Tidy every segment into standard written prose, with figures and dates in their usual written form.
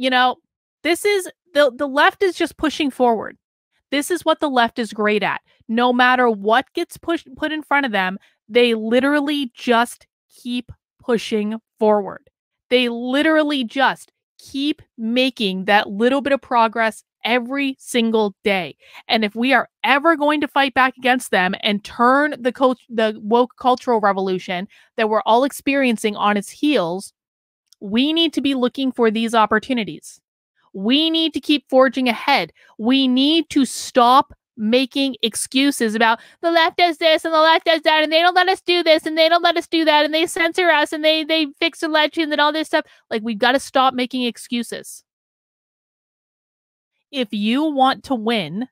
You know, this is the left is just pushing forward. This is what the left is great at. No matter what gets put in front of them, they literally just keep pushing forward. They literally just keep making that little bit of progress every single day. And if we are ever going to fight back against them and turn the woke cultural revolution that we're all experiencing on its heels, we need to be looking for these opportunities. We need to keep forging ahead. We need to stop making excuses about the left does this and the left does that, and they don't let us do this and they don't let us do that, and they censor us and they fix elections and all this stuff. Like, we've got to stop making excuses. If you want to win,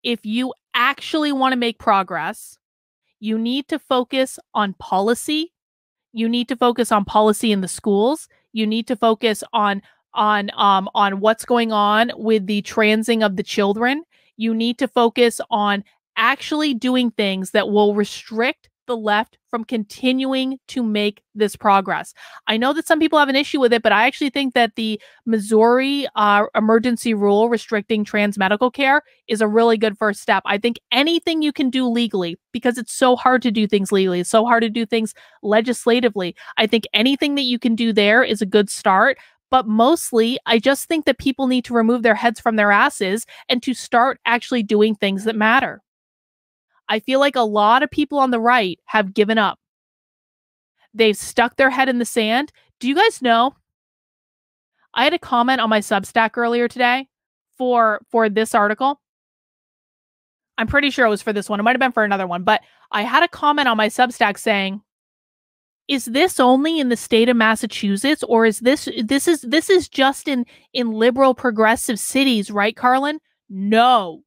if you actually want to make progress, you need to focus on policy. You need to focus on policy in the schools. You need to focus on what's going on with the transing of the children. You need to focus on actually doing things that will restrict the left from continuing to make this progress. I know that some people have an issue with it, but I actually think that the Missouri emergency rule restricting trans medical care is a really good first step. I think anything you can do legally, because it's so hard to do things legally, it's so hard to do things legislatively. I think anything that you can do there is a good start. But mostly, I just think that people need to remove their heads from their asses and to start actually doing things that matter. I feel like a lot of people on the right have given up. They've stuck their head in the sand. Do you guys know? I had a comment on my Substack earlier today for this article. I'm pretty sure it was for this one. It might have been for another one, but I had a comment on my Substack saying, is this only in the state of Massachusetts, or is this is just in liberal progressive cities, right, Carlin? No.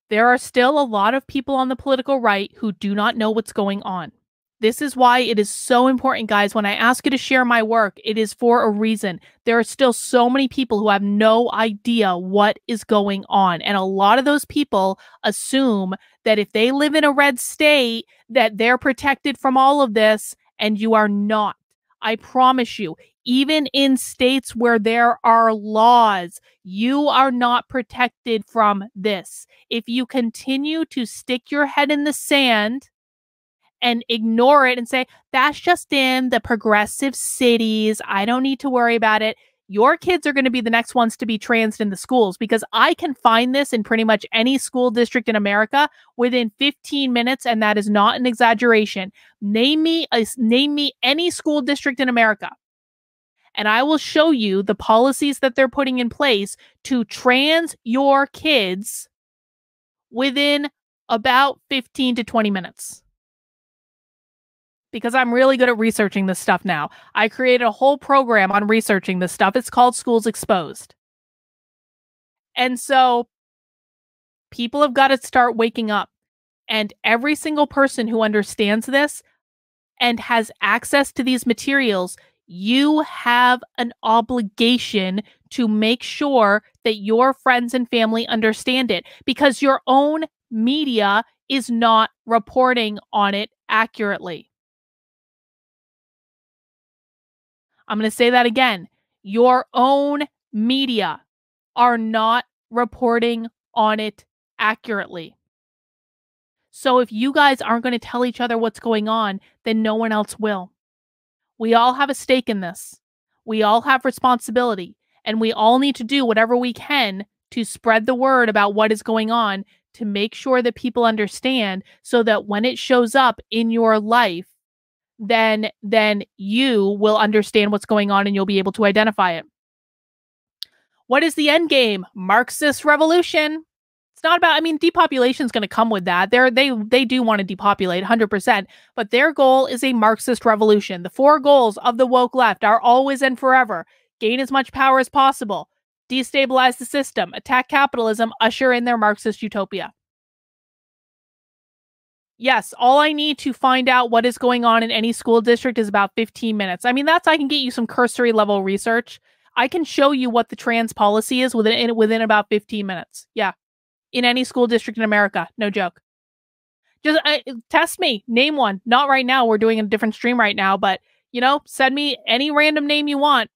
There are still a lot of people on the political right who do not know what's going on. This is why it is so important, guys. When I ask you to share my work, it is for a reason. There are still so many people who have no idea what is going on. And a lot of those people assume that if they live in a red state, that they're protected from all of this, and you are not. I promise you, even in states where there are laws, you are not protected from this. If you continue to stick your head in the sand and ignore it and say, that's just in the progressive cities, I don't need to worry about it, your kids are going to be the next ones to be transed in the schools, because I can find this in pretty much any school district in America within 15 minutes, and that is not an exaggeration. Name me any school district in America, and I will show you the policies that they're putting in place to trans your kids within about 15 to 20 minutes. Because I'm really good at researching this stuff now. I created a whole program on researching this stuff. It's called Schools Exposed. And so people have got to start waking up. And every single person who understands this and has access to these materials, you have an obligation to make sure that your friends and family understand it, because your own media is not reporting on it accurately. I'm going to say that again. Your own media are not reporting on it accurately. So if you guys aren't going to tell each other what's going on, then no one else will. We all have a stake in this. We all have responsibility, and we all need to do whatever we can to spread the word about what is going on, to make sure that people understand, so that when it shows up in your life, then you will understand what's going on and you'll be able to identify it. What is the end game? Marxist revolution. It's not about, depopulation is going to come with that. They do want to depopulate 100%, but their goal is a Marxist revolution. The 4 goals of the woke left are always and forever: gain as much power as possible, destabilize the system, attack capitalism, usher in their Marxist utopia. Yes, all I need to find out what is going on in any school district is about 15 minutes. I can get you some cursory level research. I can show you what the trans policy is within about 15 minutes. Yeah. In any school district in America. No joke. Just test me. Name one. Not right now. We're doing a different stream right now, but Send me any random name you want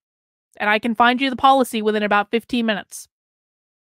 and I can find you the policy within about 15 minutes.